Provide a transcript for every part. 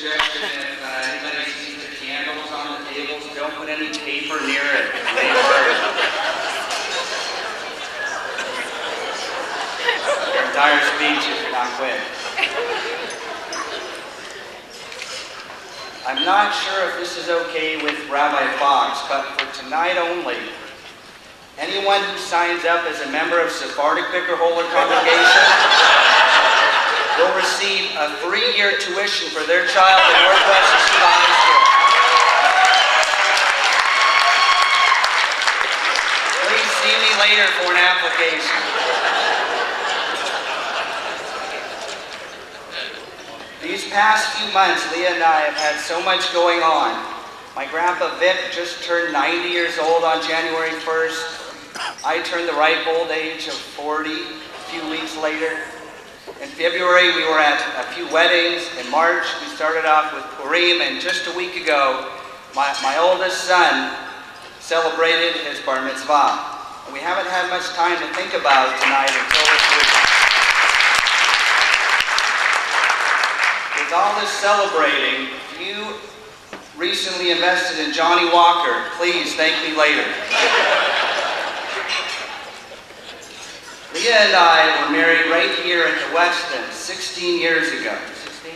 suggestion if anybody sees the candles on the tables, don't put any paper near it. Your entire speech is not quick. I'm not sure if this is okay with Rabbi Fox, but for tonight only, anyone who signs up as a member of Sephardic Bicker Holder congregation will receive a 3-year tuition for their child at Northwest Yeshiva High School. Please see me later for an application. These past few months, Leah and I have had so much going on. My grandpa Vic just turned 90 years old on January 1st. I turned the ripe old age of 40 a few weeks later. In February, we were at a few weddings. In March, we started off with Purim, and just a week ago, my oldest son celebrated his bar mitzvah. And we haven't had much time to think about tonight until this week. With all this celebrating, if you recently invested in Johnny Walker, please thank me later. Leah and I were married right here at the West End 16 years ago. 16?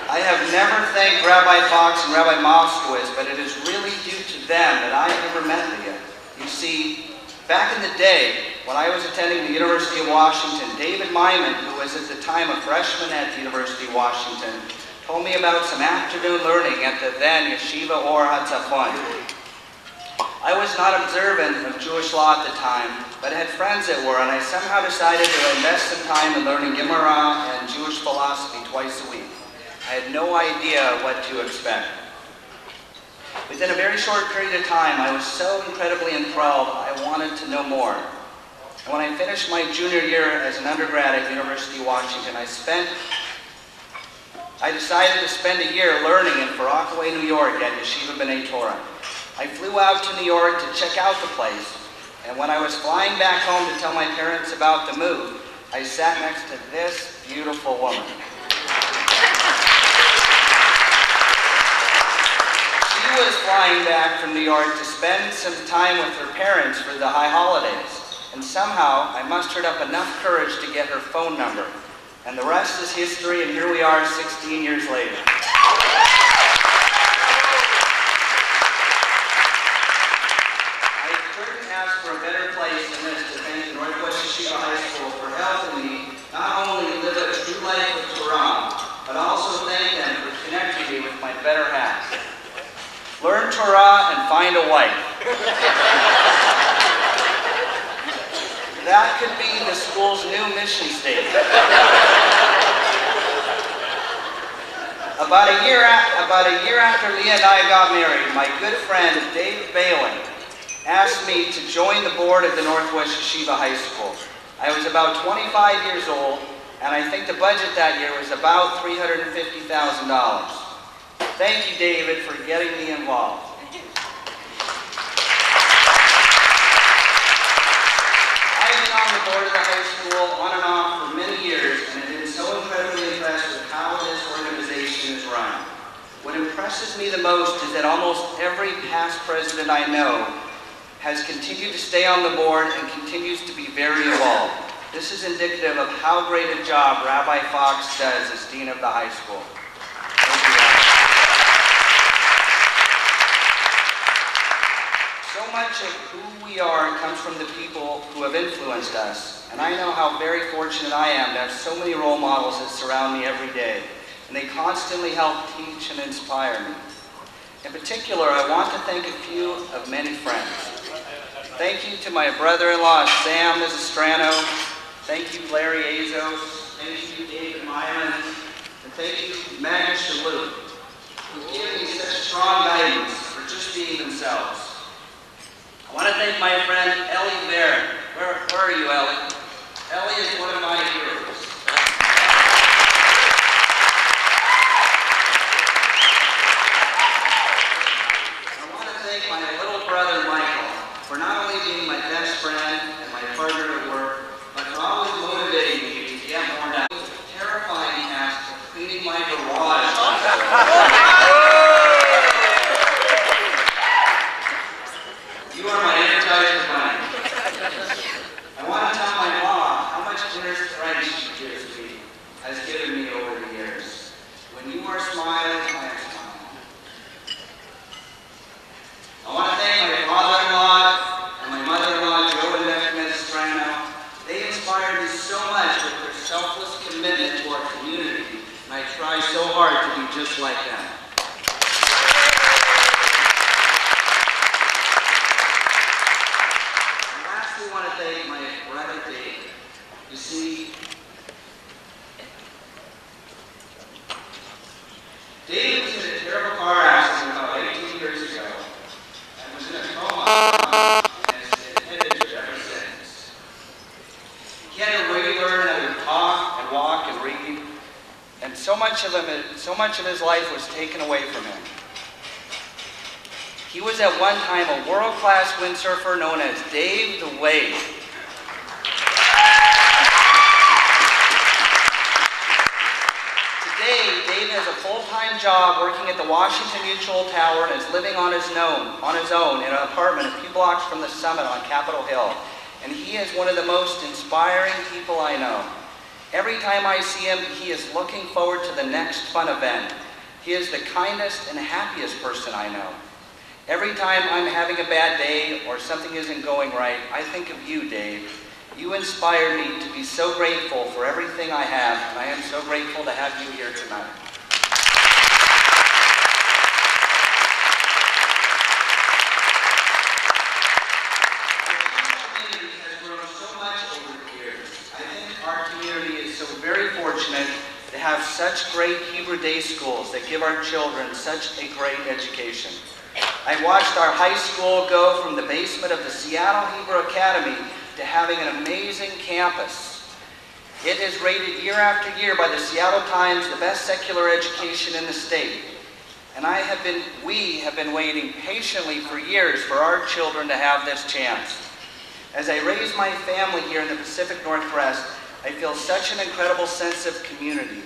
I have never thanked Rabbi Fox and Rabbi Moskowitz, but it is really due to them that I never met Leah. You see, back in the day, when I was attending the University of Washington, David Myman, who was at the time a freshman at the University of Washington, told me about some afternoon learning at the then Yeshiva Or HaTzafon. I was not observant of Jewish law at the time, but had friends that were, and I somehow decided to invest some time in learning Gemara and Jewish philosophy twice a week. I had no idea what to expect. Within a very short period of time, I was so incredibly enthralled, I wanted to know more. And when I finished my junior year as an undergrad at the University of Washington, I decided to spend a year learning in Rockaway, New York at Yeshiva B'nai Torah. I flew out to New York to check out the place, and when I was flying back home to tell my parents about the move, I sat next to this beautiful woman. She was flying back from New York to spend some time with her parents for the high holidays, and somehow I mustered up enough courage to get her phone number. And the rest is history, and here we are 16 years later. I couldn't ask for a better place than this to thank Northwest Yeshiva High School for helping me not only live a true life of Torah, but also thank them for connecting me with my better half. Learn Torah and find a wife. That could be the school's new mission statement. About a year after Leah and I got married, my good friend Dave Bailing asked me to join the board at the Northwest Yeshiva High School. I was about 25 years old, and I think the budget that year was about $350,000. Thank you, David, for getting me involved. On the board of the high school on and off for many years, and have been so incredibly impressed with how this organization is run. What impresses me the most is that almost every past president I know has continued to stay on the board and continues to be very involved. This is indicative of how great a job Rabbi Fox does as dean of the high school. Thank you, Rabbi. So much of who we are comes from the people who have influenced us, and I know how very fortunate I am to have so many role models that surround me every day, and they constantly help teach and inspire me. In particular, I want to thank a few of many friends. Thank you to my brother-in-law, Sam Mizestrano. Thank you, Larry Azos. Thank you, David Myman. And thank you, Maggie Shalhoub, who give me such strong guidance for just being themselves. I want to thank my friend Ellie Baird. Where are you, Ellie? Ellie is one of my heroes. I want to thank my little brother Michael for not only being my best friend and my partner at work, but for always motivating me to get more done. It was a terrifying task to inspire me so much with their selfless commitment to our community, and I try so hard to be just like them. And lastly, I want to thank my brother Dave. You see, Dave was in a terrible car accident about 18 years ago and was in a coma and has headed ever since. He had a regular and would talk and walk and read, and so much of his life was taken away from him. He was at one time a world-class windsurfer known as Dave the Wave. Today, Dave has a full-time job working at the Washington Mutual Tower and is living on his own in an apartment a few blocks from the summit on Capitol Hill. And he is one of the most inspiring people I know. Every time I see him, he is looking forward to the next fun event. He is the kindest and happiest person I know. Every time I'm having a bad day or something isn't going right, I think of you, Dave. You inspire me to be so grateful for everything I have, and I am so grateful to have you here tonight. Our community has grown so much over the years. I think our community is so very fortunate to have such great Hebrew day schools that give our children such a great education. I watched our high school go from the basement of the Seattle Hebrew Academy to having an amazing campus. It is rated year after year by the Seattle Times the best secular education in the state. And we have been waiting patiently for years for our children to have this chance. As I raise my family here in the Pacific Northwest, I feel such an incredible sense of community.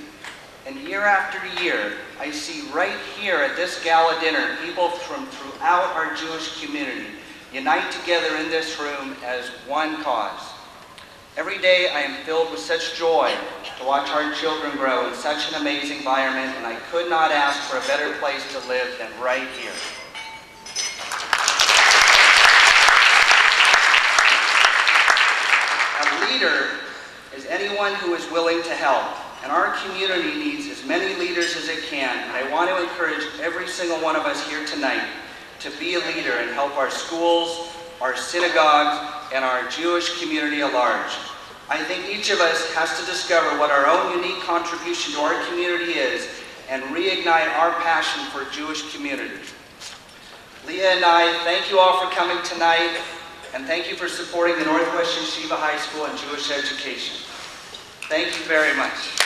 And year after year, I see right here at this gala dinner people from throughout our Jewish community unite together in this room as one cause. Every day I am filled with such joy to watch our children grow in such an amazing environment, and I could not ask for a better place to live than right here. A leader is anyone who is willing to help, and our community needs as many leaders as it can, and I want to encourage every single one of us here tonight to be a leader and help our schools, our synagogues, and our Jewish community at large. I think each of us has to discover what our own unique contribution to our community is and reignite our passion for Jewish community. Leah and I thank you all for coming tonight, and thank you for supporting the Northwest Yeshiva High School and Jewish education. Thank you very much.